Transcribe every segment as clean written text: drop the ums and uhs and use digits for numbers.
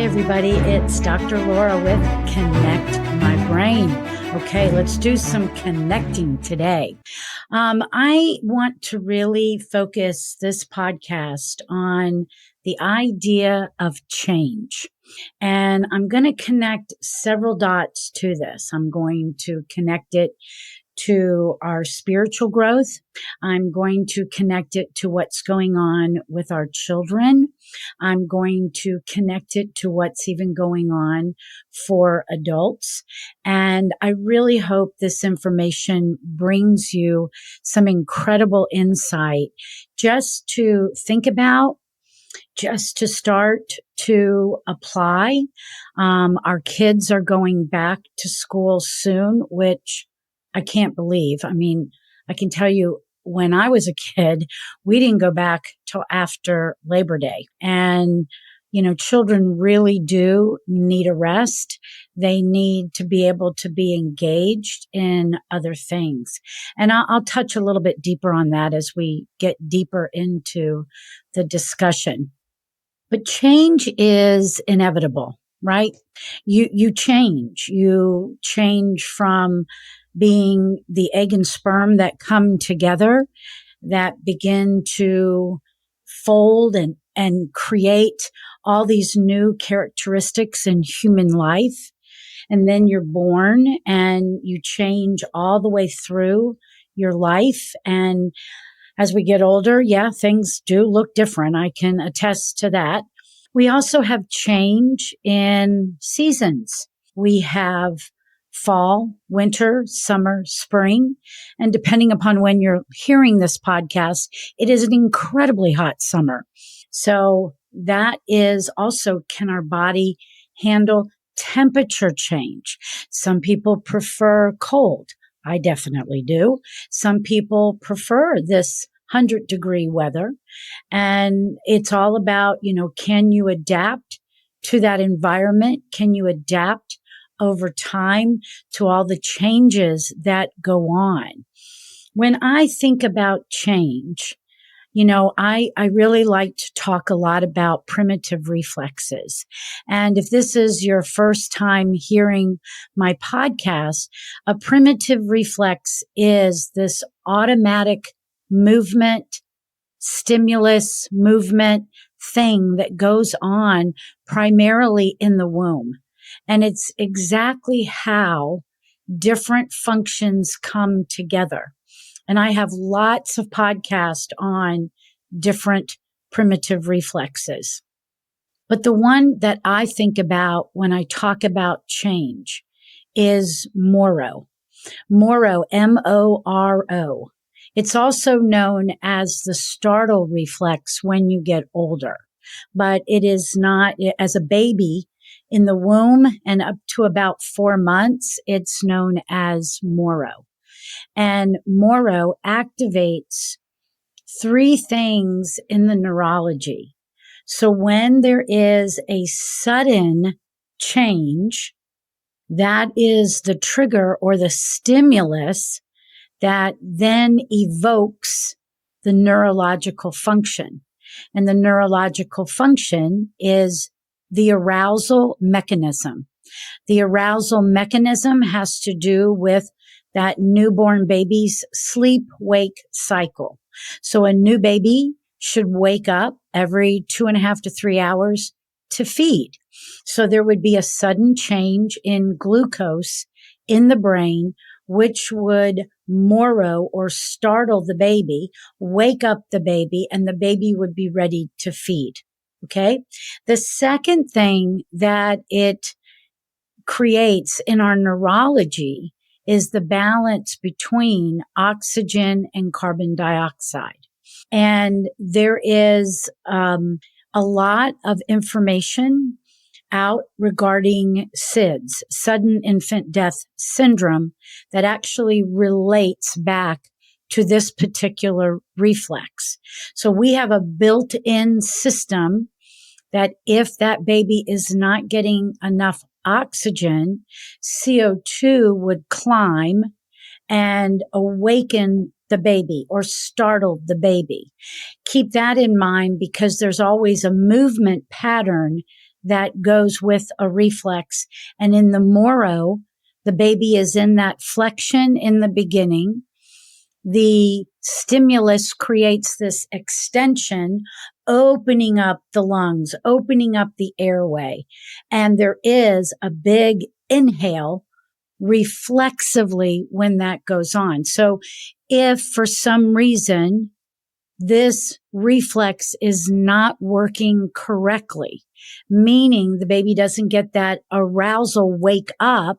Hi, everybody. It's Dr. Laura with Connect My Brain. Okay, let's do some connecting today. I want to really focus this podcast on the idea of change. And I'm going to connect several dots to this. I'm going to connect it to our spiritual growth. I'm going to connect it to what's going on with our children. I'm going to connect it to what's even going on for adults. And I really hope this information brings you some incredible insight just to think about, just to start to apply. Our kids are going back to school soon, which I can't believe. I mean, I can tell you when I was a kid, we didn't go back till after Labor Day. And, you know, children really do need a rest. They need to be able to be engaged in other things. And I'll touch a little bit deeper on that as we get deeper into the discussion. But change is inevitable, right? You change from being the egg and sperm that come together, that begin to fold and create all these new characteristics in human life. And then you're born and you change all the way through your life. And as we get older, yeah, things do look different. I can attest to that. We also have change in seasons. We have fall, winter, summer, spring. And depending upon when you're hearing this podcast, it is an incredibly hot summer. So that is also, can our body handle temperature change? Some people prefer cold. I definitely do. Some people prefer this 100-degree weather. And it's all about, can you adapt to that environment? Can you adapt over time to all the changes that go on? When I think about change, I really like to talk a lot about primitive reflexes. And if this is your first time hearing my podcast, a primitive reflex is this automatic movement, stimulus movement thing that goes on primarily in the womb. And it's exactly how different functions come together. And I have lots of podcasts on different primitive reflexes. But the one that I think about when I talk about change is Moro. Moro, M-O-R-O. It's also known as the startle reflex when you get older, but it is not, as a baby in the womb and up to about 4 months, it's known as Moro. And Moro activates 3 things in the neurology. So when there is a sudden change, that is the trigger or the stimulus that then evokes the neurological function. And the neurological function is the arousal mechanism. The arousal mechanism has to do with that newborn baby's sleep-wake cycle. So a new baby should wake up every 2.5 to 3 hours to feed. So there would be a sudden change in glucose in the brain, which would Moro or startle the baby, wake up the baby, and the baby would be ready to feed. Okay. The second thing that it creates in our neurology is the balance between oxygen and carbon dioxide. And there is a lot of information out regarding SIDS, sudden infant death syndrome, that actually relates back to this particular reflex. So we have a built-in system that if that baby is not getting enough oxygen, CO2 would climb and awaken the baby or startle the baby. Keep that in mind because there's always a movement pattern that goes with a reflex. And in the moro, the baby is in that flexion in the beginning. The stimulus creates this extension, opening up the lungs, opening up the airway. And there is a big inhale reflexively when that goes on. So if for some reason this reflex is not working correctly, meaning the baby doesn't get that arousal wake up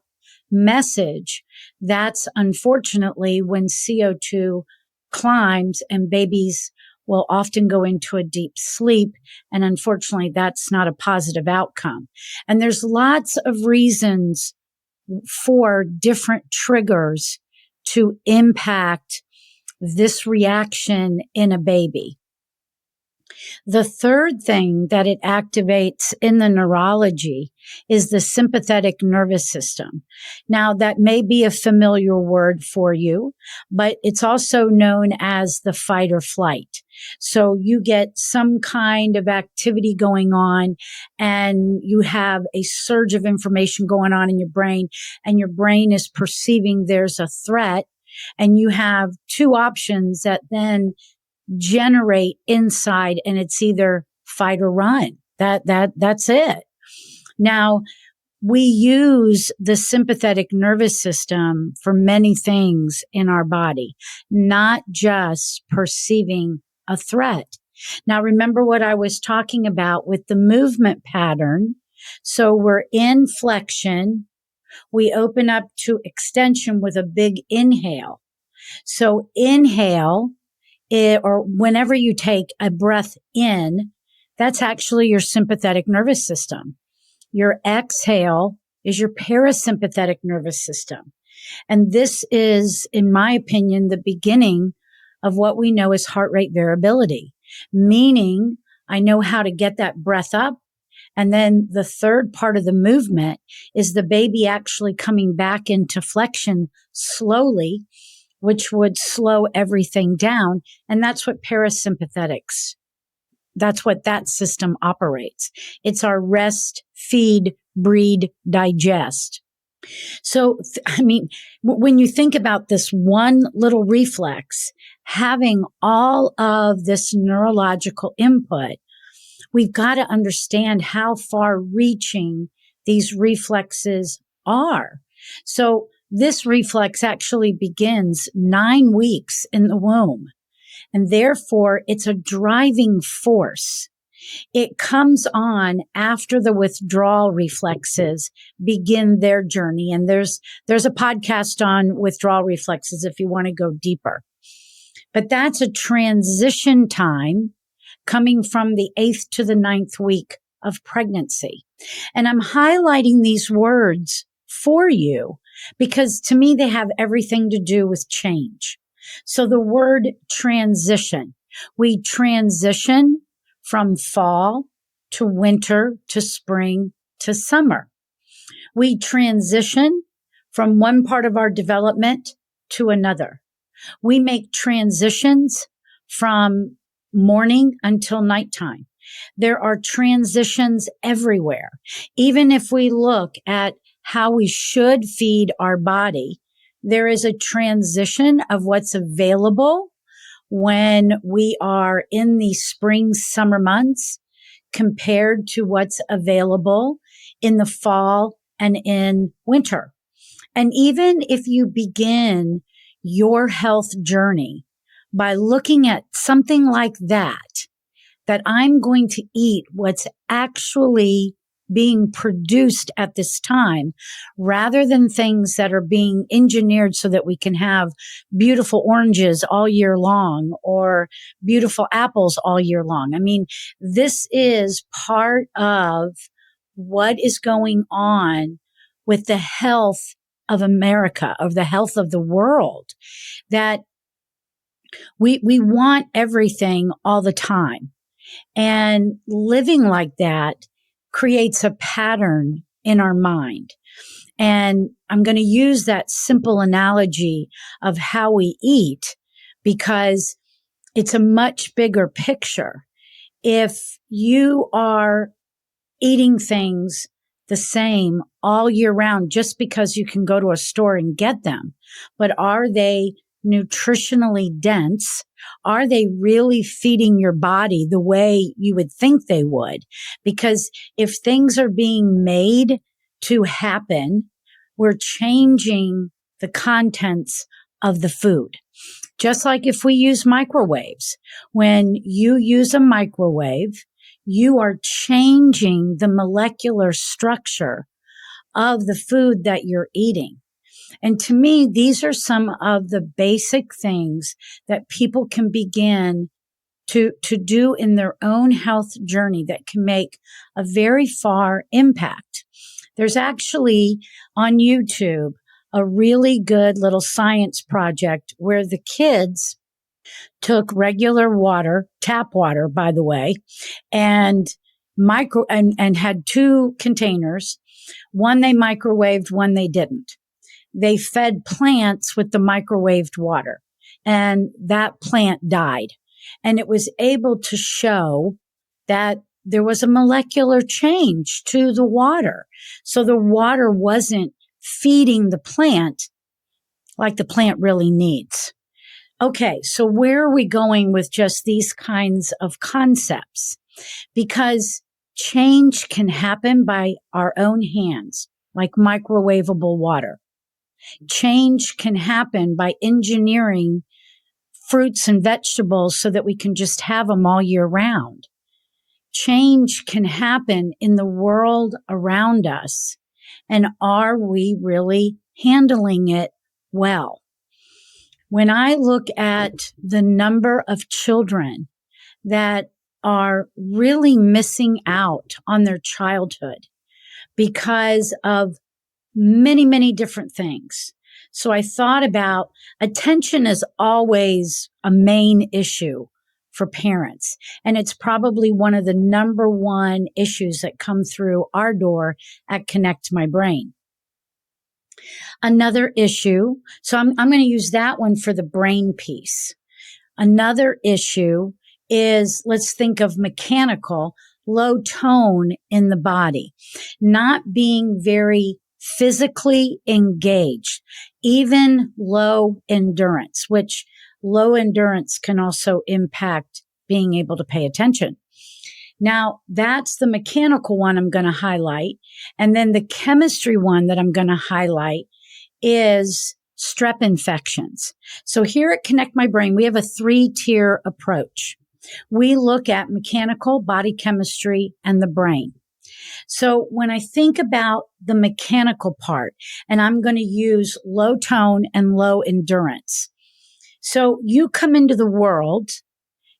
message, that's unfortunately when CO2 climbs and babies will often go into a deep sleep. And unfortunately, that's not a positive outcome. And there's lots of reasons for different triggers to impact this reaction in a baby. The third thing that it activates in the neurology is the sympathetic nervous system. Now, that may be a familiar word for you, but it's also known as the fight or flight. So you get some kind of activity going on and you have a surge of information going on in your brain, and your brain is perceiving there's a threat, and you have two options that then generate inside, and it's either fight or run. That's it. Now, we use the sympathetic nervous system for many things in our body, not just perceiving a threat. Now, remember what I was talking about with the movement pattern. So we're in flexion. We open up to extension with a big inhale. So inhale, or whenever you take a breath in, that's actually your sympathetic nervous system. Your exhale is your parasympathetic nervous system. And this is, in my opinion, the beginning of what we know as heart rate variability, meaning I know how to get that breath up. And then the third part of the movement is the baby actually coming back into flexion slowly, which would slow everything down. And that's what parasympathetics, that's what that system operates. It's our rest, feed, breed, digest. So, when you think about this one little reflex, having all of this neurological input, we've got to understand how far reaching these reflexes are. So this reflex actually begins 9 weeks in the womb, and therefore it's a driving force. It comes on after the withdrawal reflexes begin their journey. And there's a podcast on withdrawal reflexes if you want to go deeper. But that's a transition time coming from the 8th to the 9th week of pregnancy. And I'm highlighting these words for you because to me, they have everything to do with change. So the word transition, we transition from fall to winter to spring to summer. We transition from one part of our development to another. We make transitions from morning until nighttime. There are transitions everywhere. Even if we look at how we should feed our body, there is a transition of what's available when we are in the spring, summer months compared to what's available in the fall and in winter. And even if you begin your health journey by looking at something like that I'm going to eat what's actually being produced at this time, rather than things that are being engineered so that we can have beautiful oranges all year long or beautiful apples all year long. I mean, this is part of what is going on with the health of America, of the health of the world, that we want everything all the time. And living like that creates a pattern in our mind. And I'm going to use that simple analogy of how we eat because it's a much bigger picture. If you are eating things the same all year round just because you can go to a store and get them. But are they nutritionally dense? Are they really feeding your body the way you would think they would? Because if things are being made to happen, we're changing the contents of the food. Just like if we use microwaves, when you use a microwave, you are changing the molecular structure of the food that you're eating. And to me, these are some of the basic things that people can begin to do in their own health journey that can make a very far impact. There's actually on YouTube a really good little science project where the kids took regular water, tap water, by the way, and had two containers. One they microwaved, one they didn't. They fed plants with the microwaved water, and that plant died. And it was able to show that there was a molecular change to the water. So the water wasn't feeding the plant like the plant really needs. Okay, so where are we going with just these kinds of concepts? Because change can happen by our own hands, like microwavable water. Change can happen by engineering fruits and vegetables so that we can just have them all year round. Change can happen in the world around us. And are we really handling it well? When I look at the number of children that are really missing out on their childhood because of many, many different things. So I thought about attention is always a main issue for parents. And it's probably one of the number one issues that come through our door at Connect My Brain. Another issue, so I'm going to use that one for the brain piece. Another issue is, let's think of mechanical, low tone in the body, not being very physically engaged, even low endurance, which low endurance can also impact being able to pay attention. Now, that's the mechanical one I'm going to highlight. And then the chemistry one that I'm going to highlight is strep infections. So here at Connect My Brain, we have a 3-tier approach. We look at mechanical, body chemistry, and the brain. So when I think about the mechanical part, and I'm going to use low tone and low endurance. So you come into the world,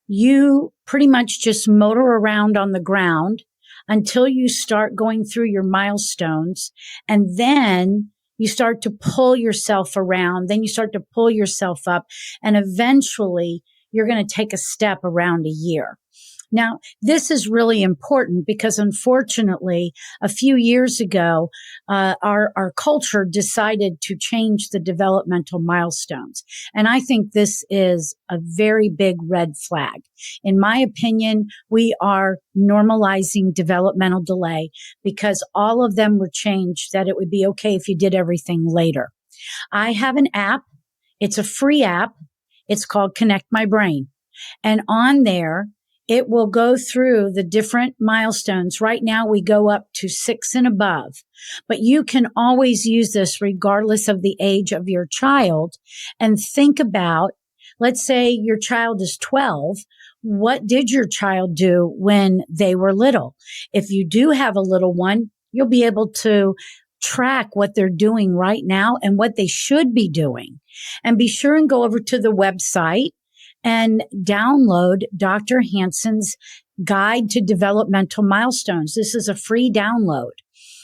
you pretty much just motor around on the ground until you start going through your milestones, and then you start to pull yourself around, then you start to pull yourself up, and eventually you're going to take a step around a year. Now, this is really important because unfortunately, a few years ago, our culture decided to change the developmental milestones. And I think this is a very big red flag. In my opinion, we are normalizing developmental delay because all of them were changed that it would be okay if you did everything later. I have an app. It's a free app. It's called Connect My Brain. And on there, it will go through the different milestones. Right now, we go up to 6 and above, but you can always use this regardless of the age of your child and think about, let's say your child is 12. What did your child do when they were little? If you do have a little one, you'll be able to track what they're doing right now and what they should be doing. And be sure and go over to the website and download Dr. Hansen's Guide to Developmental Milestones. This is a free download.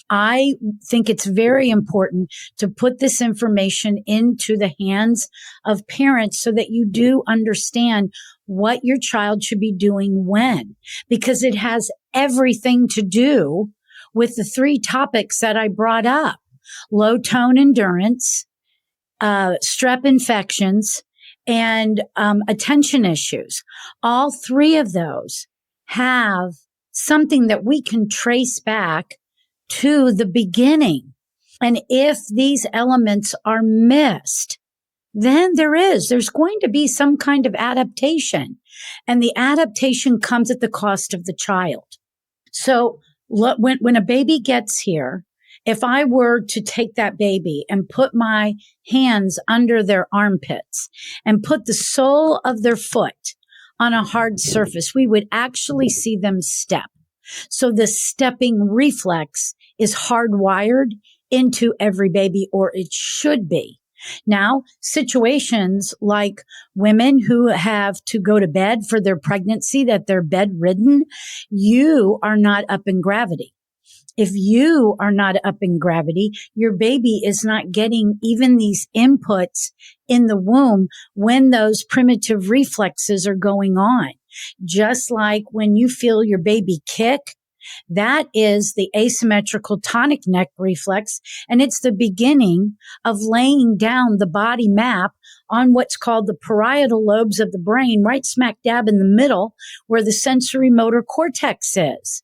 I think it's very important to put this information into the hands of parents so that you do understand what your child should be doing when, because it has everything to do with the 3 topics that I brought up: low tone endurance, strep infections, and attention issues. All 3 of those have something that we can trace back to the beginning. And if these elements are missed, then there's going to be some kind of adaptation. And the adaptation comes at the cost of the child. So when a baby gets here, if I were to take that baby and put my hands under their armpits and put the sole of their foot on a hard surface, we would actually see them step. So the stepping reflex is hardwired into every baby, or it should be. Now, situations like women who have to go to bed for their pregnancy, that they're bedridden, you are not up in gravity. If you are not up in gravity, your baby is not getting even these inputs in the womb when those primitive reflexes are going on. Just like when you feel your baby kick, that is the asymmetrical tonic neck reflex, and it's the beginning of laying down the body map on what's called the parietal lobes of the brain, right smack dab in the middle where the sensory motor cortex is.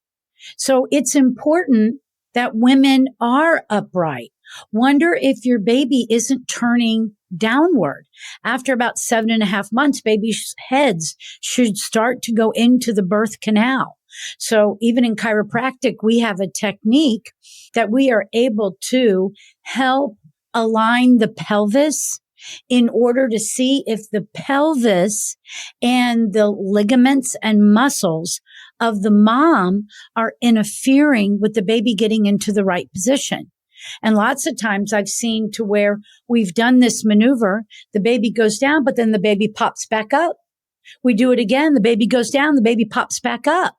So it's important that women are upright. Wonder if your baby isn't turning downward. After about 7.5 months, babies' heads should start to go into the birth canal. So even in chiropractic, we have a technique that we are able to help align the pelvis in order to see if the pelvis and the ligaments and muscles of the mom are interfering with the baby getting into the right position. And lots of times I've seen to where we've done this maneuver, the baby goes down, but then the baby pops back up. We do it again, the baby goes down, the baby pops back up.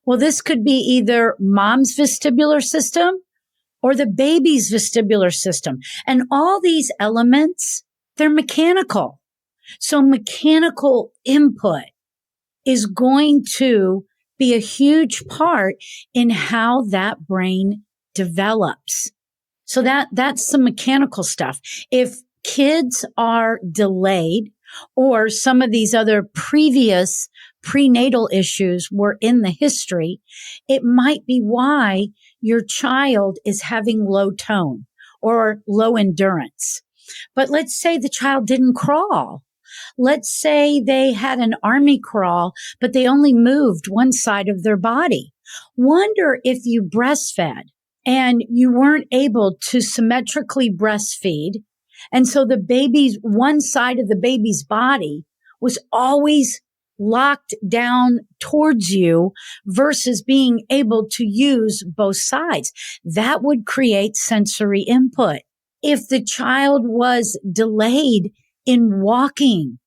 Well, this could be either mom's vestibular system or the baby's vestibular system. And all these elements, they're mechanical. So mechanical input is going to be a huge part in how that brain develops. So that's the mechanical stuff. If kids are delayed or some of these other previous prenatal issues were in the history, it might be why your child is having low tone or low endurance. But let's say the child didn't crawl. Let's say they had an army crawl, but they only moved one side of their body. Wonder if you breastfed and you weren't able to symmetrically breastfeed. And so the baby's one side of the baby's body was always locked down towards you versus being able to use both sides. That would create sensory input. If the child was delayed in walking,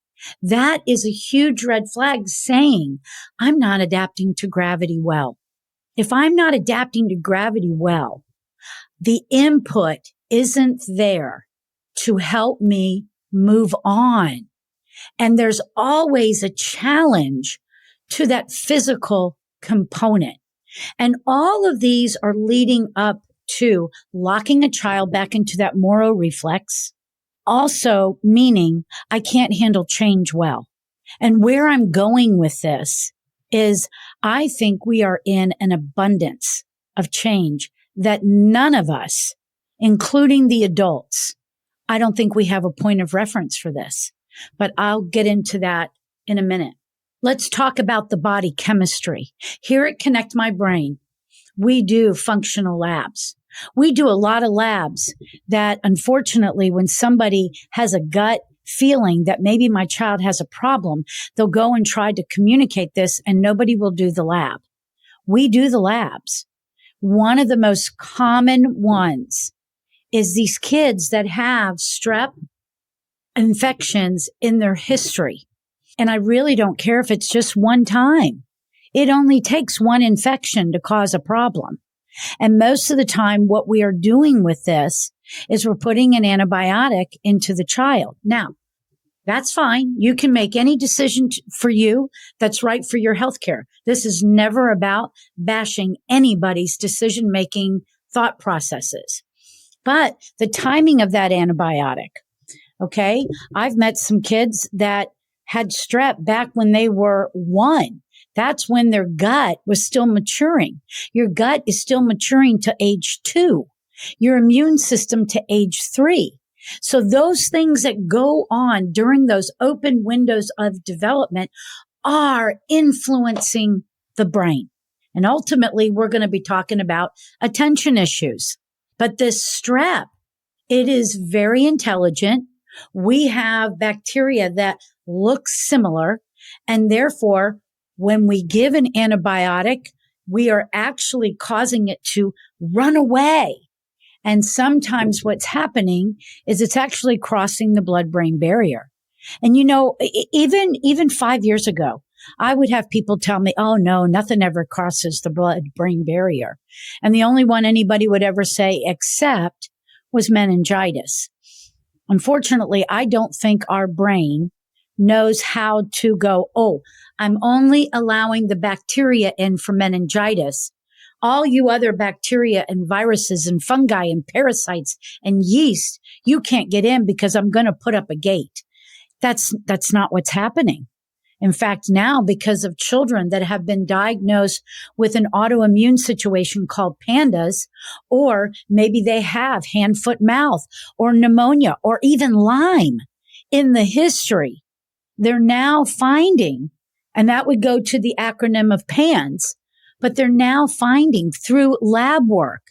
that is a huge red flag saying, I'm not adapting to gravity well. If I'm not adapting to gravity well, the input isn't there to help me move on. And there's always a challenge to that physical component. And all of these are leading up to locking a child back into that Moro reflex. Also meaning I can't handle change well. And where I'm going with this is I think we are in an abundance of change that none of us, including the adults, I don't think we have a point of reference for this. But I'll get into that in a minute. Let's talk about the body chemistry. Here at Connect My Brain, we do functional labs. We do a lot of labs that, unfortunately, when somebody has a gut feeling that maybe my child has a problem, they'll go and try to communicate this and nobody will do the lab. We do the labs. One of the most common ones is these kids that have strep infections in their history. And I really don't care if it's just one time. It only takes one infection to cause a problem. And most of the time, what we are doing with this is we're putting an antibiotic into the child. Now, that's fine. You can make any decision for you that's right for your healthcare. This is never about bashing anybody's decision-making thought processes. But the timing of that antibiotic, okay? I've met some kids that had strep back when they were 1. That's when their gut was still maturing. Your gut is still maturing to age 2, your immune system to age 3. So those things that go on during those open windows of development are influencing the brain. And ultimately, we're going to be talking about attention issues. But this strep, it is very intelligent. We have bacteria that look similar. And therefore, when we give an antibiotic, we are actually causing it to run away. And sometimes what's happening is it's actually crossing the blood-brain barrier. And even 5 years ago, I would have people tell me, oh no, nothing ever crosses the blood-brain barrier. And the only one anybody would ever say except was meningitis. Unfortunately, I don't think our brain knows how to go, oh, I'm only allowing the bacteria in for meningitis. All you other bacteria and viruses and fungi and parasites and yeast, you can't get in because I'm going to put up a gate. That's not what's happening. In fact, now, because of children that have been diagnosed with an autoimmune situation called pandas, or maybe they have hand, foot, mouth, or pneumonia, or even Lyme in the history, they're now finding, and that would go to the acronym of PANS, but they're now finding through lab work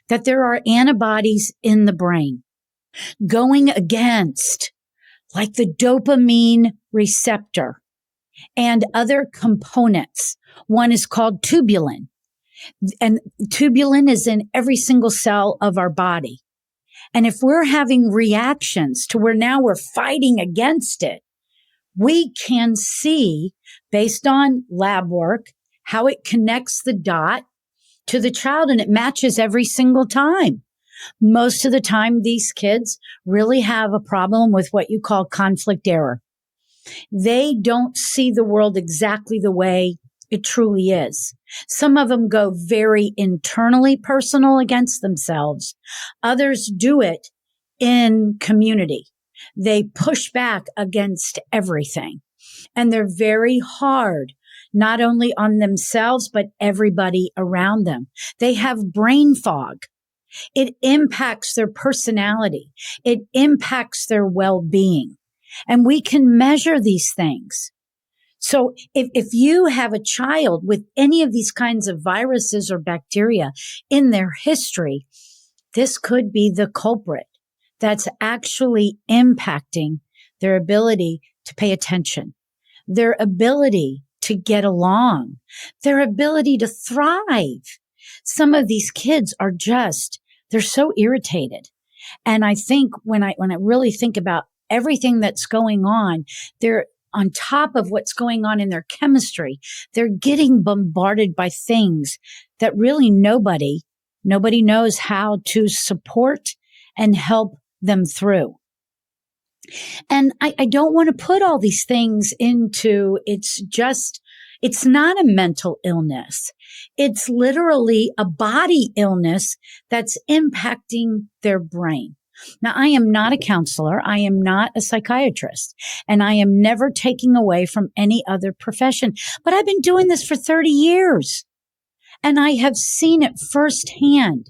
that there are antibodies in the brain going against like the dopamine receptor and other components. One is called tubulin, and tubulin is in every single cell of our body. And if we're having reactions to where now we're fighting against it, we can see, based on lab work, how it connects the dot to the child, and it matches every single time. Most of the time, these kids really have a problem with what you call conflict error. They don't see the world exactly the way it truly is. Some of them go very internally personal against themselves. Others do it in community. They push back against everything. And they're very hard, not only on themselves, but everybody around them. They have brain fog. It impacts their personality. It impacts their well-being. And we can measure these things. So if you have a child with any of these kinds of viruses or bacteria in their history, this could be the culprit that's actually impacting their ability to pay attention, their ability to get along, their ability to thrive. Some of these kids are they're so irritated. And I think when I really think about everything that's going on, they're on top of what's going on in their chemistry. They're getting bombarded by things that really nobody knows how to support and help them through. And I don't want to put all these things into, it's not a mental illness. It's literally a body illness that's impacting their brain. Now, I am not a counselor. I am not a psychiatrist, and I am never taking away from any other profession. But I've been doing this for 30 years, and I have seen it firsthand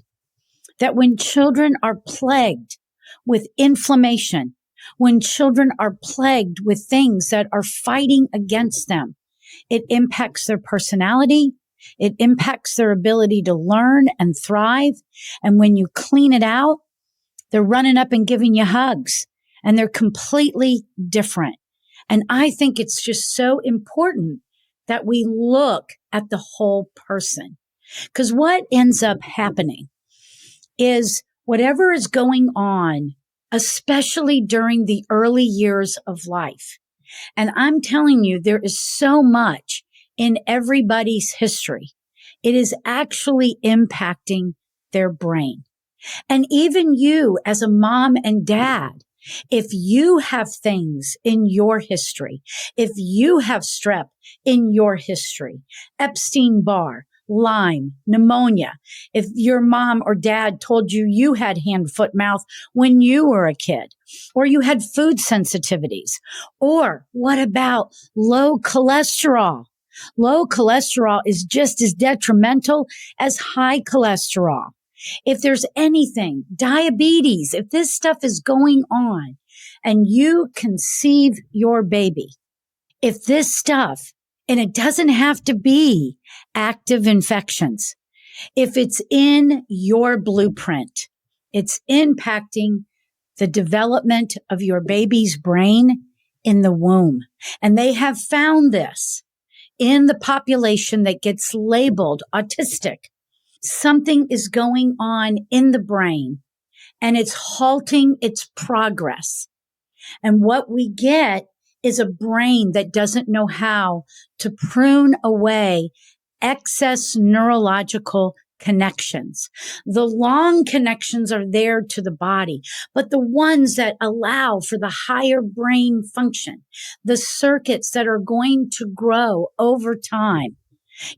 that when children are plagued with inflammation, when children are plagued with things that are fighting against them, it impacts their personality. It impacts their ability to learn and thrive. And when you clean it out, they're running up and giving you hugs, and they're completely different. And I think it's just so important that we look at the whole person, because what ends up happening is whatever is going on, especially during the early years of life. And I'm telling you, there is so much in everybody's history. It is actually impacting their brain. And even you as a mom and dad, if you have things in your history, if you have strep in your history, Epstein-Barr, Lyme, pneumonia, if your mom or dad told you you had hand, foot, mouth when you were a kid, or you had food sensitivities, or what about low cholesterol? Low cholesterol is just as detrimental as high cholesterol. If there's anything, diabetes, if this stuff is going on and you conceive your baby, if this stuff, and it doesn't have to be active infections, if it's in your blueprint, it's impacting the development of your baby's brain in the womb. And they have found this in the population that gets labeled autistic. Something is going on in the brain and it's halting its progress. And what we get is a brain that doesn't know how to prune away excess neurological connections. The long connections are there to the body, but the ones that allow for the higher brain function, the circuits that are going to grow over time.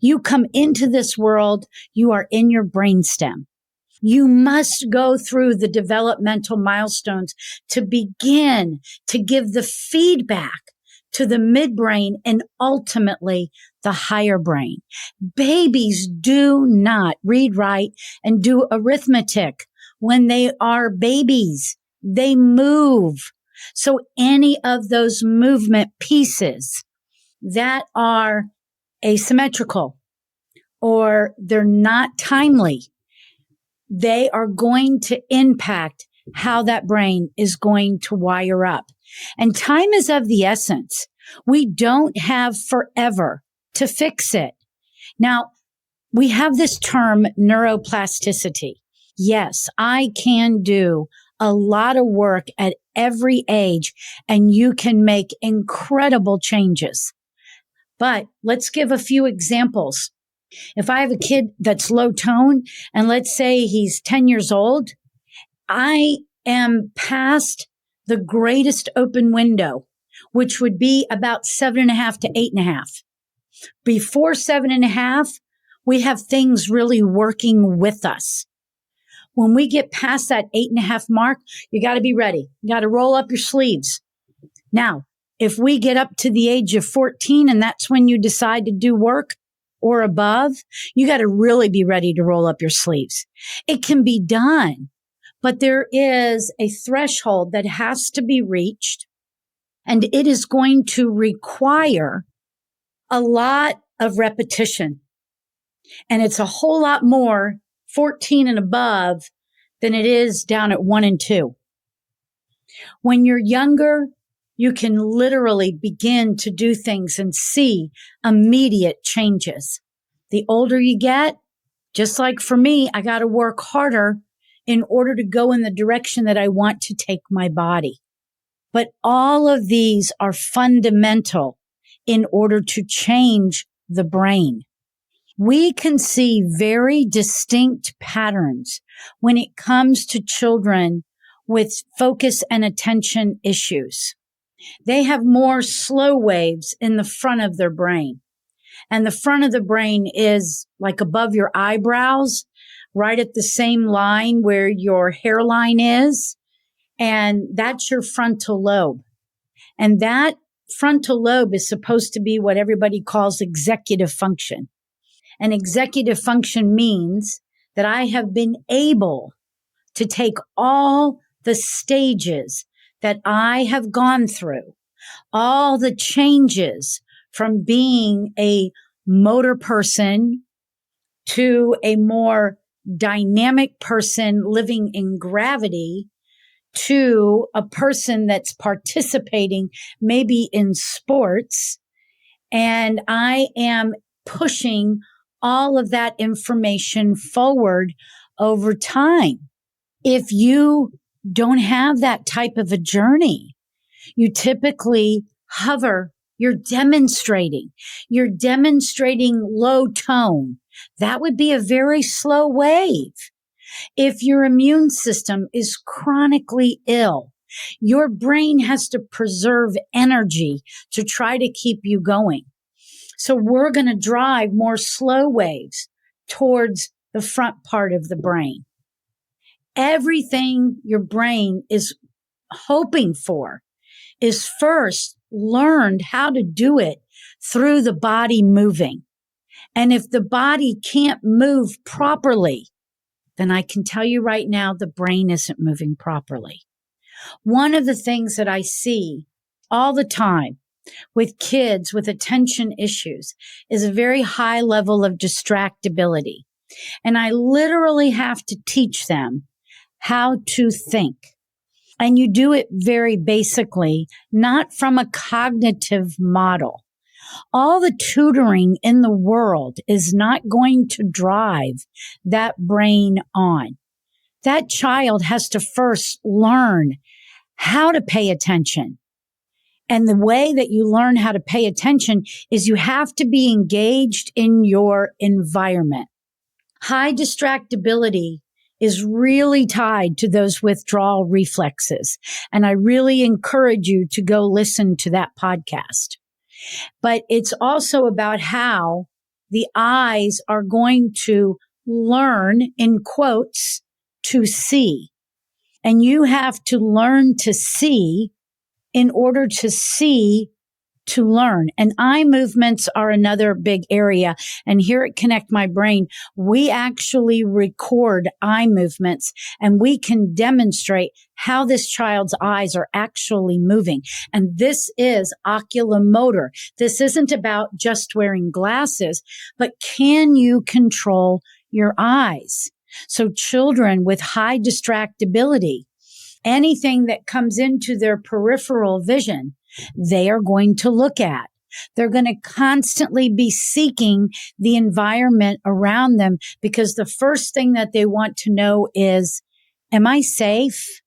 You come into this world, you are in your brainstem. You must go through the developmental milestones to begin to give the feedback to the midbrain and ultimately the higher brain. Babies do not read, write, and do arithmetic when they are babies. They move. So any of those movement pieces that are asymmetrical or they're not timely, they are going to impact how that brain is going to wire up. And time is of the essence. We don't have forever to fix it. Now, we have this term neuroplasticity. Yes, I can do a lot of work at every age and you can make incredible changes. But let's give a few examples. If I have a kid that's low tone and let's say he's 10 years old, I am past the greatest open window, which would be about 7.5 to 8.5. Before 7.5, we have things really working with us. When we get past that 8.5 mark, you got to be ready. You got to roll up your sleeves. Now, if we get up to the age of 14 and that's when you decide to do work or above, you got to really be ready to roll up your sleeves. It can be done, but there is a threshold that has to be reached, and it is going to require a lot of repetition. And it's a whole lot more 14 and above than it is down at 1 and 2. When you're younger, you can literally begin to do things and see immediate changes. The older you get, just like for me, I got to work harder in order to go in the direction that I want to take my body. But all of these are fundamental in order to change the brain. We can see very distinct patterns when it comes to children with focus and attention issues. They have more slow waves in the front of their brain. And the front of the brain is like above your eyebrows, right at the same line where your hairline is. And that's your frontal lobe. And that frontal lobe is supposed to be what everybody calls executive function. And executive function means that I have been able to take all the stages that I have gone through, all the changes from being a motor person to a more dynamic person living in gravity to a person that's participating maybe in sports. And I am pushing all of that information forward over time. If you don't have that type of a journey, you typically hover. You're demonstrating low tone. That would be a very slow wave. If your immune system is chronically ill, your brain has to preserve energy to try to keep you going. So we're going to drive more slow waves towards the front part of the brain. Everything your brain is hoping for is first learned how to do it through the body moving. And if the body can't move properly, then I can tell you right now, the brain isn't moving properly. One of the things that I see all the time with kids with attention issues is a very high level of distractibility. And I literally have to teach them how to think. And you do it very basically, not from a cognitive model. All the tutoring in the world is not going to drive that brain on. That child has to first learn how to pay attention. And the way that you learn how to pay attention is you have to be engaged in your environment. High distractibility is really tied to those withdrawal reflexes. And I really encourage you to go listen to that podcast. But it's also about how the eyes are going to learn, in quotes, to see. And you have to learn to see in order to see to learn. And eye movements are another big area. And here at Connect My Brain, we actually record eye movements and we can demonstrate how this child's eyes are actually moving. And this is oculomotor. This isn't about just wearing glasses, but can you control your eyes? So children with high distractibility, anything that comes into their peripheral vision, they are going to look at. They're going to constantly be seeking the environment around them because the first thing that they want to know is, am I safe?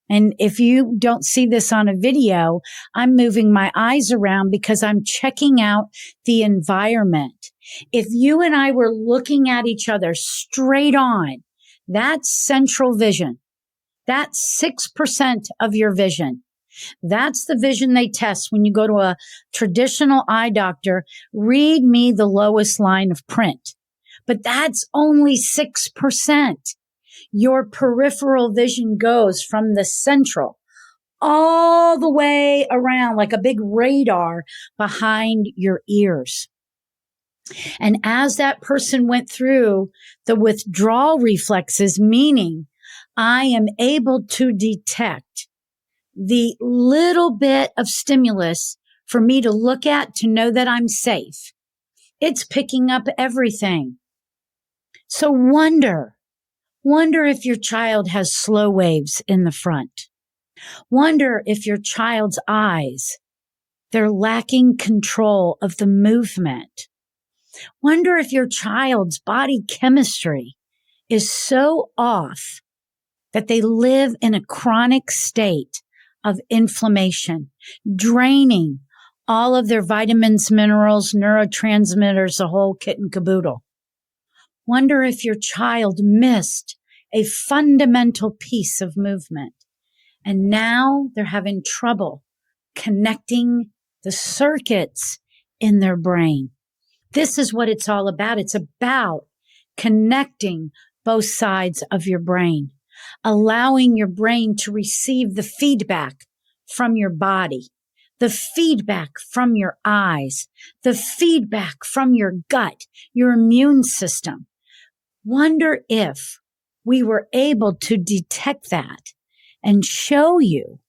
And if you don't see this on a video, I'm moving my eyes around because I'm checking out the environment. If you and I were looking at each other straight on, that's central vision. That's 6% of your vision. That's the vision they test when you go to a traditional eye doctor. Read me the lowest line of print. But that's only 6%. Your peripheral vision goes from the central all the way around like a big radar behind your ears. And as that person went through the withdrawal reflexes, meaning I am able to detect the little bit of stimulus for me to look at to know that I'm safe. It's picking up everything. So wonder if your child has slow waves in the front. Wonder if your child's eyes, they're lacking control of the movement. Wonder if your child's body chemistry is so off that they live in a chronic state of inflammation, draining all of their vitamins, minerals, neurotransmitters, the whole kit and caboodle. Wonder if your child missed a fundamental piece of movement. And now they're having trouble connecting the circuits in their brain. This is what it's all about. It's about connecting both sides of your brain, allowing your brain to receive the feedback from your body, the feedback from your eyes, the feedback from your gut, your immune system. Wonder if we were able to detect that and show you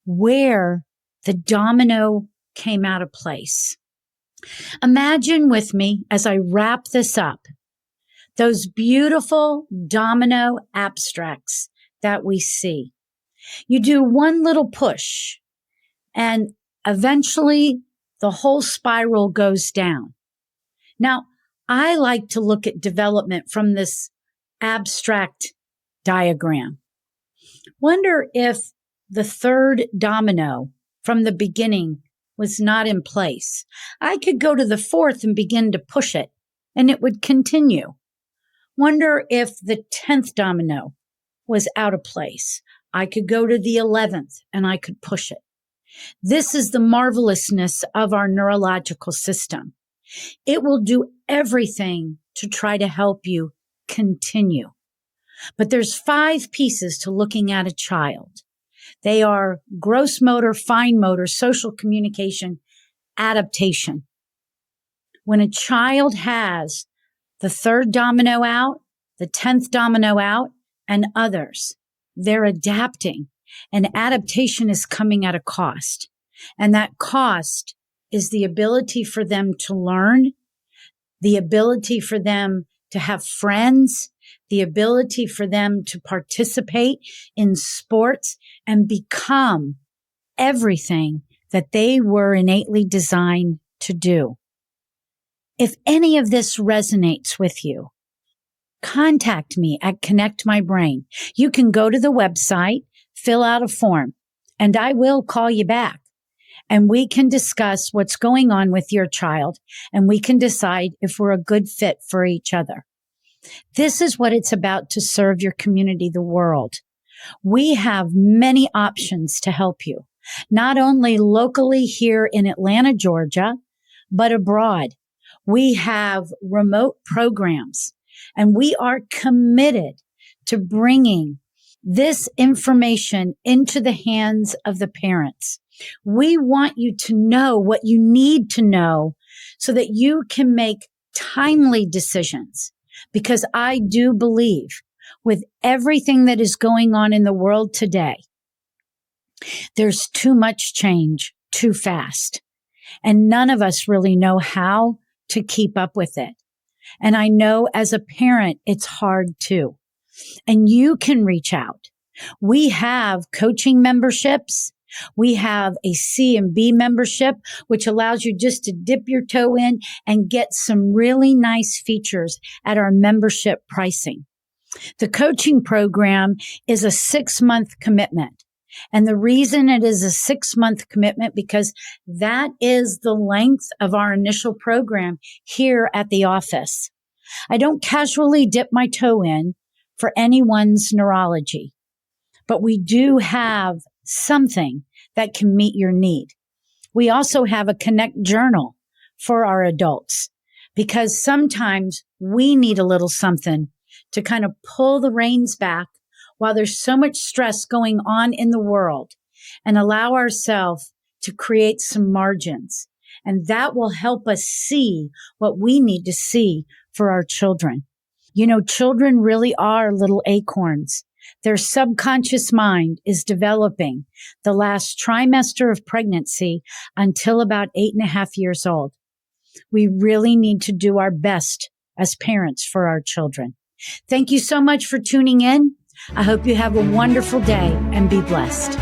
where the domino came out of place. Imagine with me as I wrap this up, those beautiful domino abstracts that we see. You do one little push and eventually the whole spiral goes down. Now, I like to look at development from this abstract diagram. Wonder if the third domino from the beginning was not in place. I could go to the fourth and begin to push it, and it would continue. Wonder if the 10th domino was out of place. I could go to the 11th and I could push it. This is the marvelousness of our neurological system. It will do everything to try to help you continue. But there's 5 pieces to looking at a child. They are gross motor, fine motor, social communication, adaptation. When a child has the third domino out, the 10th domino out, and others, they're adapting. And adaptation is coming at a cost. And that cost is the ability for them to learn, the ability for them to have friends, the ability for them to participate in sports and become everything that they were innately designed to do. If any of this resonates with you, contact me at Connect My Brain. You can go to the website, fill out a form, and I will call you back. And we can discuss what's going on with your child, and we can decide if we're a good fit for each other. This is what it's about to serve your community, the world. We have many options to help you, not only locally here in Atlanta, Georgia, but abroad. We have remote programs, and we are committed to bringing this information into the hands of the parents. We want you to know what you need to know so that you can make timely decisions, because I do believe with everything that is going on in the world today, there's too much change too fast, and none of us really know how to keep up with it. And I know as a parent, it's hard too. And you can reach out. We have coaching memberships. We have a C and B membership, which allows you just to dip your toe in and get some really nice features at our membership pricing. The coaching program is a 6-month commitment. And the reason it is a 6-month commitment, because that is the length of our initial program here at the office. I don't casually dip my toe in for anyone's neurology, but we do have something that can meet your need. We also have a Connect journal for our adults, because sometimes we need a little something to kind of pull the reins back while there's so much stress going on in the world, and allow ourselves to create some margins. And that will help us see what we need to see for our children. You know, children really are little acorns. Their subconscious mind is developing the last trimester of pregnancy until about 8.5 years old. We really need to do our best as parents for our children. Thank you so much for tuning in. I hope you have a wonderful day and be blessed.